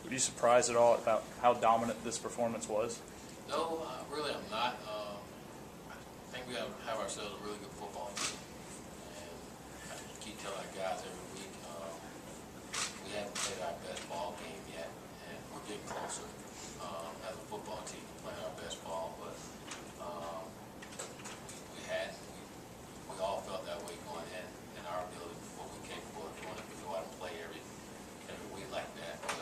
Were you surprised at all about how dominant this performance was? No, really I'm not. I think we have ourselves a really good football team. And I keep telling our guys every week, we haven't played our best ball game yet, and we're getting closer as a football team to playing our best ball. But we hadn't. We all felt that way going in our ability, what we're capable of doing if we go out and play every week like that. But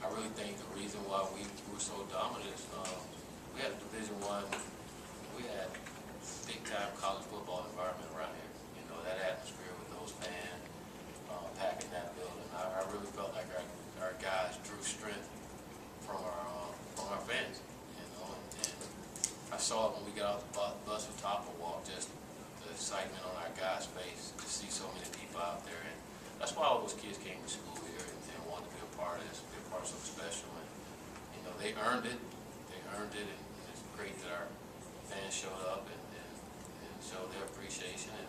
I really think the reason why we were so dominant is we had a Division I, we had big-time college football environment around here. You know, that atmosphere with those fans packing that building. I really felt like our guys drew strength from our fans. You know, and I saw it when we got off the bus with Topper Walk, just the excitement on our guys' face to see so many people out there. And that's why all those kids came to school here and wanted to be a part of this, be a part of something special. And you know, they earned it. And it's great that our fans showed up and showed their appreciation. And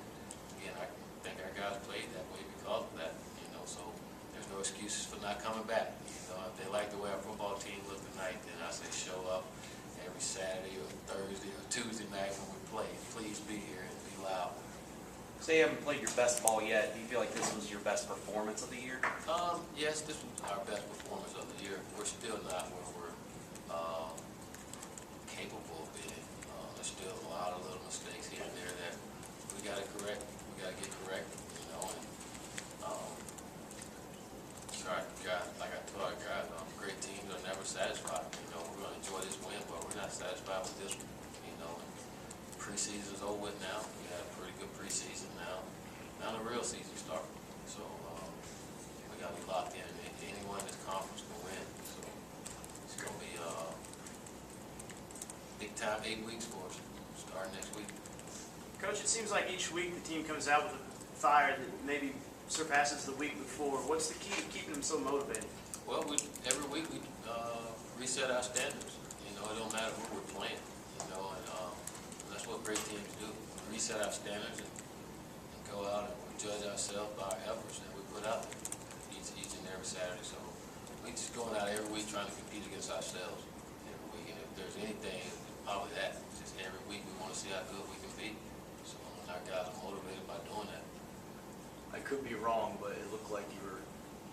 again, I think our guys played that way because of that. You know, so there's no excuses for not coming back. You know, if they like the way our football team looked tonight, then I say show up every Saturday or Thursday or Tuesday night when we play. Please be here and be loud. So you haven't played your best ball yet. Do you feel like this was your best performance of the year? Yes, this was our best performance of the year. We're still not where we're capable of being. There's still a lot of little mistakes here and there that we got to correct. We got to get corrected, you know. And sorry, guys, like I told our guys, great teams are never satisfied. You know, we're going to enjoy this win, but we're not satisfied with this one. You know, preseason's over with now. We had a pretty good preseason now. Now the real season starts. So we got to be locked in. Anyone in this conference can win. So it's going to be big time 8 weeks for us. Starting next week. Coach, it seems like each week the team comes out with a fire that maybe surpasses the week before. What's the key to keeping them so motivated? Well, every week we reset our standards. You know, it don't matter who we're playing. You know, and that's what great teams do. We reset our standards and go out and we judge ourselves by our efforts that we put out there each and every Saturday. So we just going out every week trying to compete against ourselves every week. And if there's anything, probably that. Just every week we want to see how good we can be. So our guys are motivated by doing that. I could be wrong, but it looked like you were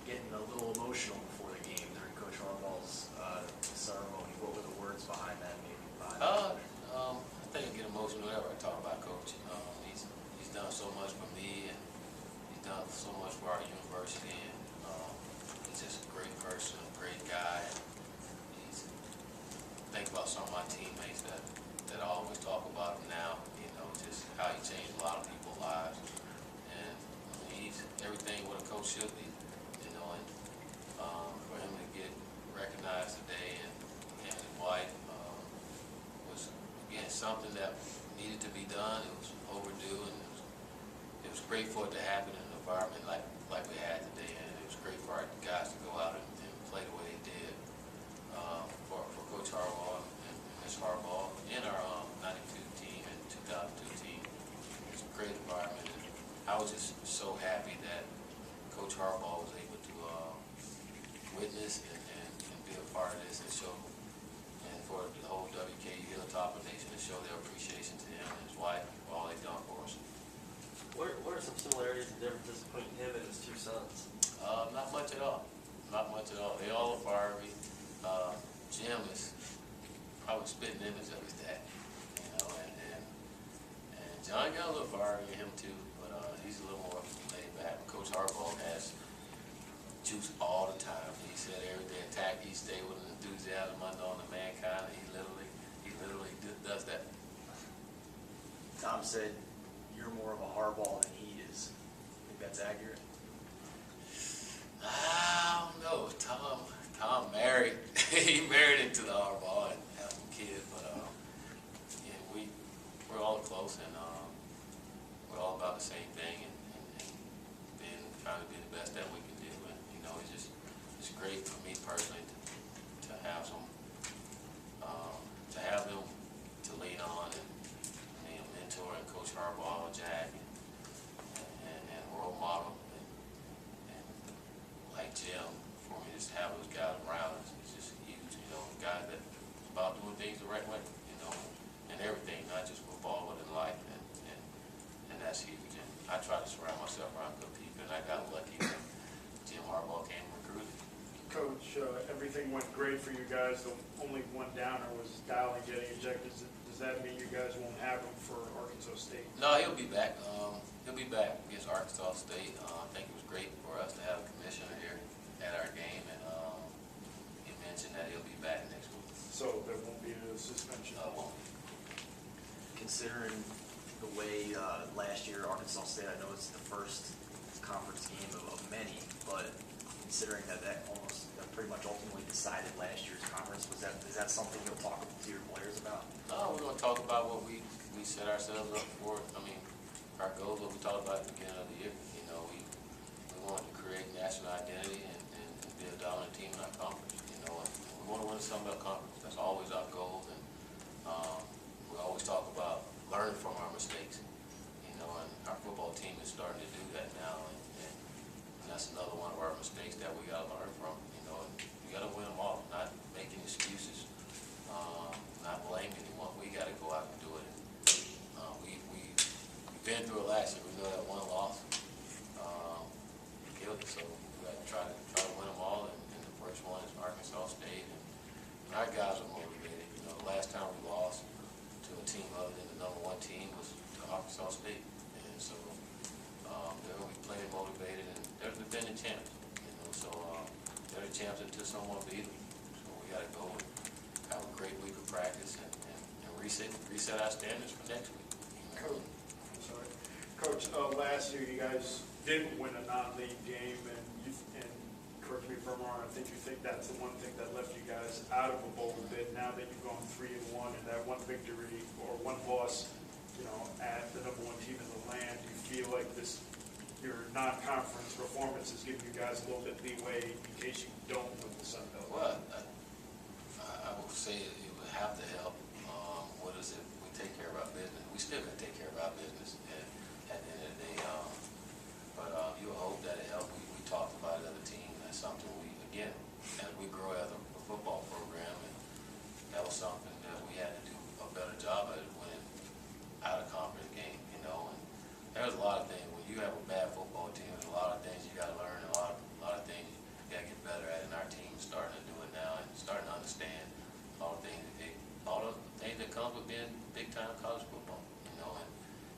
getting a little emotional before the game during Coach Harbaugh's ceremony. What were the words behind that? Maybe behind that? I think I get emotional whenever I talk about Coach. He's done so much for me, and he's done so much for our university. And he's just a great person, a great guy. And think about some of my teammates that I always talk about him now. You know, just how he changed a lot of people's lives. And I mean, he's everything what a coach should be. You know, and for him to get recognized today and his wife was again something that needed to be done. It was overdue, and it was great for it to happen in an environment like we had today. And it was great for our guys to go out and play the way they did for Coach Harbaugh and Ms. Harbaugh and our 92 team and 2002 team. It was a great environment. And I was just so happy that Coach Harbaugh was able to witness and be a part of this and show, and for the whole WKU Hilltop Nation to show their appreciation to him and his wife for all they've done for us. What are some similarities and differences between him and his two sons? Not much at all. Not much at all. They all are fiery. Jim is probably spitting image of his dad, you know, and John got a little fiery in him too, but he's a little more laid back. Coach Harbaugh has juice all the time. He said every day attack, he stay with an enthusiasm unknown to mankind, and he literally does that. Tom said you're more of a Harbaugh than he is. Think that's accurate? I don't know. Tom married. He married into the Harbaugh and have some kids, but yeah, we're all close, and we're all about the same thing, and being trying to be the best that we can do. And you know, it's great for me personally to have some to have them to lean on and mentor and Coach Harbaugh, Jack, and role model, and like Jim, for me, just have those guys around right way, you know, and everything, not just football, but in life, and that's huge. And I try to surround myself around good people, and I got lucky that Jim Harbaugh came and recruited. Coach, everything went great for you guys. The only one downer was Dowling getting ejected. Does that mean you guys won't have him for Arkansas State? No, he'll be back. He'll be back against Arkansas State. I think it was great for us to have a commissioner here at our game, and he mentioned that he'll be back next week. So there won't be a suspension? Won't. Considering the way last year Arkansas State, I know it's the first conference game of many, but considering that almost pretty much ultimately decided last year's conference, is that something you'll talk to your players about? No, we're going to talk about what we set ourselves up for. I mean, our goals, what we talked about at the beginning of the year. You know, we wanted to create national identity and be a dominant team in our conference. You know, and we want to win the Sun Belt Conference. That's always our goal. And we always talk about learning from our mistakes. You know, and our football team is starting to do that now. And that's another one of our mistakes that we got to learn from. You know, and we got to win them all, not making excuses, not blaming anyone. We got to go out and do it. We've been through it last year. We know that one loss killed it. So we got to try to win them all. And the first one is Arkansas State. And our guys are motivated. You know, the last time we lost to a team other than the #1 team was to Arkansas State. And so they're going to be playing motivated, and they're the defending champs. You know, so they're the champs until someone beat them. So we got to go and have a great week of practice and reset our standards for next week. You know? Coach, last year you guys didn't win a non-league game, and correct me if I'm wrong, I think you think that's the one thing that left you guys out of a bowl bid. Now that you've gone 3-1 and that one victory or one loss, you know, at the #1 team in the land, do you feel like your non-conference performance is giving you guys a little bit leeway in case you don't win the Sun Belt? Well, I would say it would have to help. What is it? We take care of our business. We still got to take care of our business at the end of the day. But you hope that it helped. We talked about it as a team. That's something again, as we grow as a football program, and that was something that we had to do a better job at winning out of conference game. You know, and there's a lot of things. When you have a bad football team, there's a lot of things you got to learn, a lot of things you got to get better at. And our team is starting to do it now and starting to understand all the things that come with being big time college football. You know, and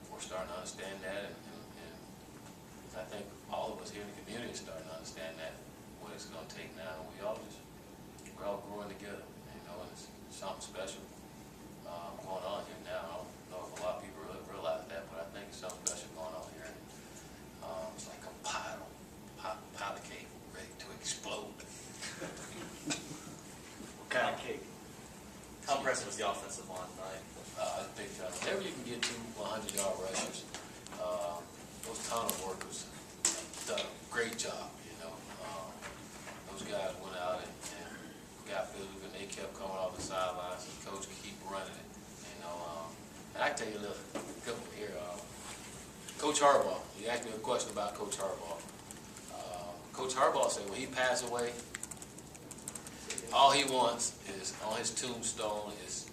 we're starting to understand that, and I think all of us here in the community are starting to understand that what it's going to take now. We're all growing together. You know, and it's something special going on here now. I don't know if a lot of people really realize that, but I think it's something special going on here. It's like a pile of cake ready to explode. What kind of cake? How impressive was the offensive line tonight? Big time. Whenever you can get 2 100-yard rushers, those tunnel workers done a great job. You know, those guys went out and got physical, and they kept coming off the sidelines. And coach could keep running it. You know, and I tell you a little couple here. Coach Harbaugh. You asked me a question about Coach Harbaugh. Coach Harbaugh said when he passed away, all he wants is on his tombstone is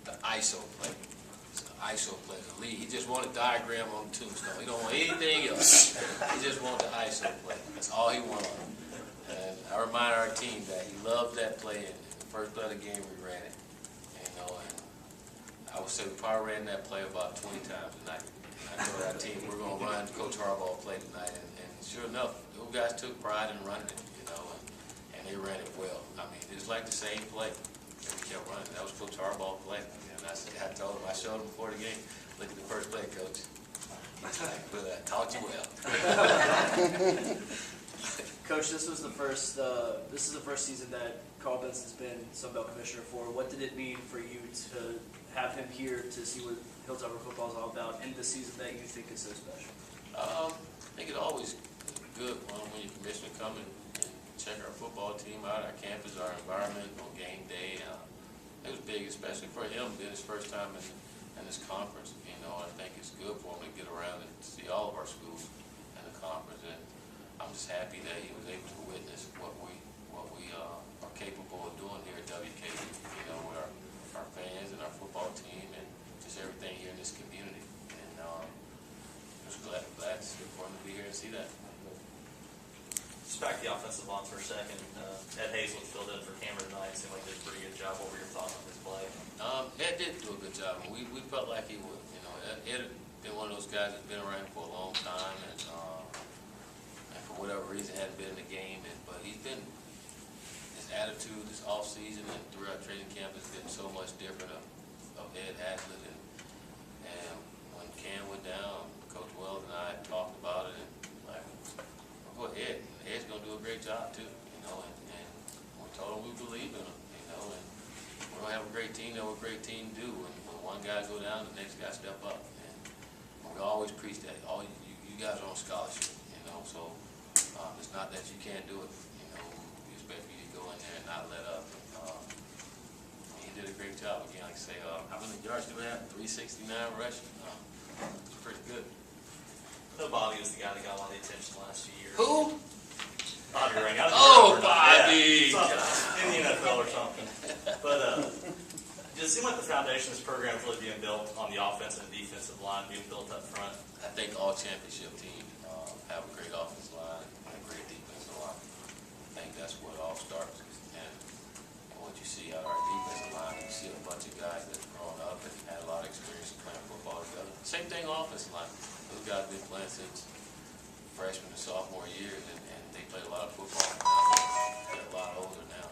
the ISO plate. It's an ISO plate. He just want a diagram on the tombstone. He don't want anything else. He just wants the ISO plate. That's all he wants. And I remind our team that he loved that play. And the first play of the game, we ran it. You know, and I would say we probably ran that play about 20 times tonight. And I told our team we're going to run Coach Harbaugh play tonight. And sure enough, those guys took pride in running it. You know, and they ran it well. I mean, it was like the same play that we kept running. That was Coach Harbaugh play. And I told him, I showed him before the game, look at the first play, Coach. He's like, well, I taught you well. Coach, this is the first season that Carl Benson's been Sun Belt Commissioner for. What did it mean for you to have him here to see what Hilltopper football is all about in the season that you think is so special? I think it's always good when your commissioner come and check our football team out, our campus, our environment on game day. It was big, especially for him, being his first time in this conference. You know, I think it's good for him to get around and see all of our schools in the conference. And I'm just happy that he was able to witness what we are capable of doing here at WKU. You know, with our second. Ed Hazelwood filled in for Cameron tonight. Seemed like he did a pretty good job. What were your thoughts on his play? Ed did do a good job, and we felt like he would. You know, Ed had been one of those guys that's been around for a long time, and for whatever reason hadn't been in the game. But he's been, his attitude this off season and throughout training camp has been so much different of Ed Haslett. And when Cam went down, Coach Wells and I talked about it, and like, well, go ahead. Ed's gonna do a great job too. You know, and we told him we believe in him. You know, and we don't have a great team, know what a great team do. And when one guy go down, the next guy step up. And we always preach that. All you guys are on scholarship. You know, so it's not that you can't do it. You know, we expect you to go in there and not let up. He did a great job again. Like I say, how many yards do we have? 369 rushing. It's pretty good. So Bobby was the guy that got a lot of the attention the last few years. Who? Bobby Ring. Oh, Bobby! Yeah, in the NFL or something. But does it seem like the foundation of this program is really being built on the offensive and defensive line being built up front? I think all championship teams have a great offensive line and a great defensive line. I think that's where it all starts. And what you see out of our defensive line, you see a bunch of guys that have grown up and had a lot of experience playing football together. Same thing on offensive line. Those guys have been playing since freshman and sophomore years, and they play a lot of football. They're a lot older now.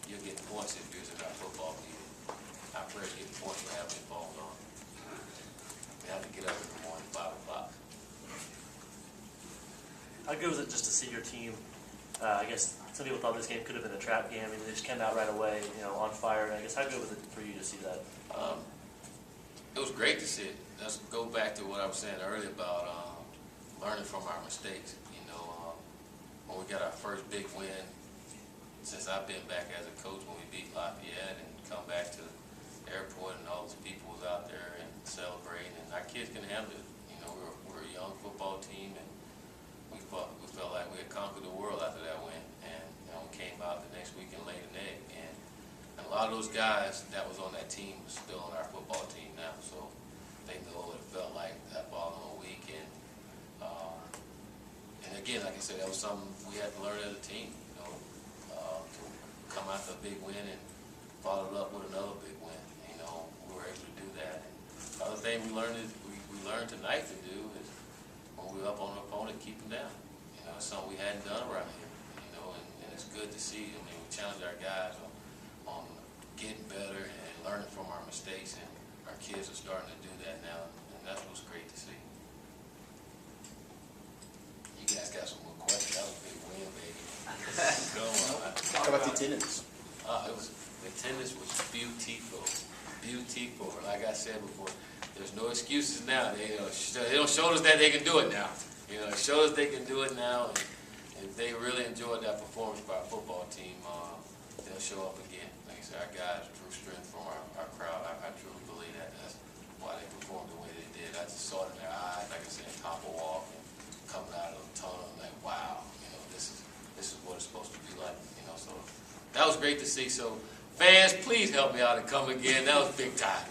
You're getting points if you're in our football team. Our players get points for having their balls on. They have to get up in the morning, 5 o'clock. How good was it just to see your team? I guess some people thought this game could have been a trap game. I mean, they just came out right away, you know, on fire. And I guess how good was it for you to see that? It was great to see it. Let's go back to what I was saying earlier about learning from our mistakes. You know, when we got our first big win since I've been back as a coach, when we beat Lafayette and come back to the airport and all those people was out there and celebrating, and our kids can handle it. You know, we're a young football team, and we felt like we had conquered the world after that win, and you know, we came out the next week and laid an egg. And a lot of those guys that was on that team was still on our football team now, so they know what it felt like that following week. And again, like I said, that was something we had to learn as a team, you know, to come after a big win and follow it up with another big win. You know, we were able to do that. And the other thing we learned tonight to do is when we were up on an opponent, keep them down. You know, it's something we hadn't done around here, you know, and it's good to see. I mean, we challenge our guys on getting better and learning from our mistakes, and our kids are starting to do that now, and that's what's great to see. You guys got some more questions? That was a big win, baby. Go on. How about the attendance? The attendance was beautiful. Beautiful. Like I said before, there's no excuses now. They don't show us that they can do it now. You know, show us they can do it now, and if they really enjoyed that performance by our football team, they'll show up again. Like I said, our guys drew strength from our crowd. I truly believe that. That's why they performed the way they did. I just saw it in their eyes, like I said, Tompa walk and coming out of the tunnel, like, wow, you know, this is what it's supposed to be like, you know. So that was great to see. So fans, please help me out and come again. That was big time.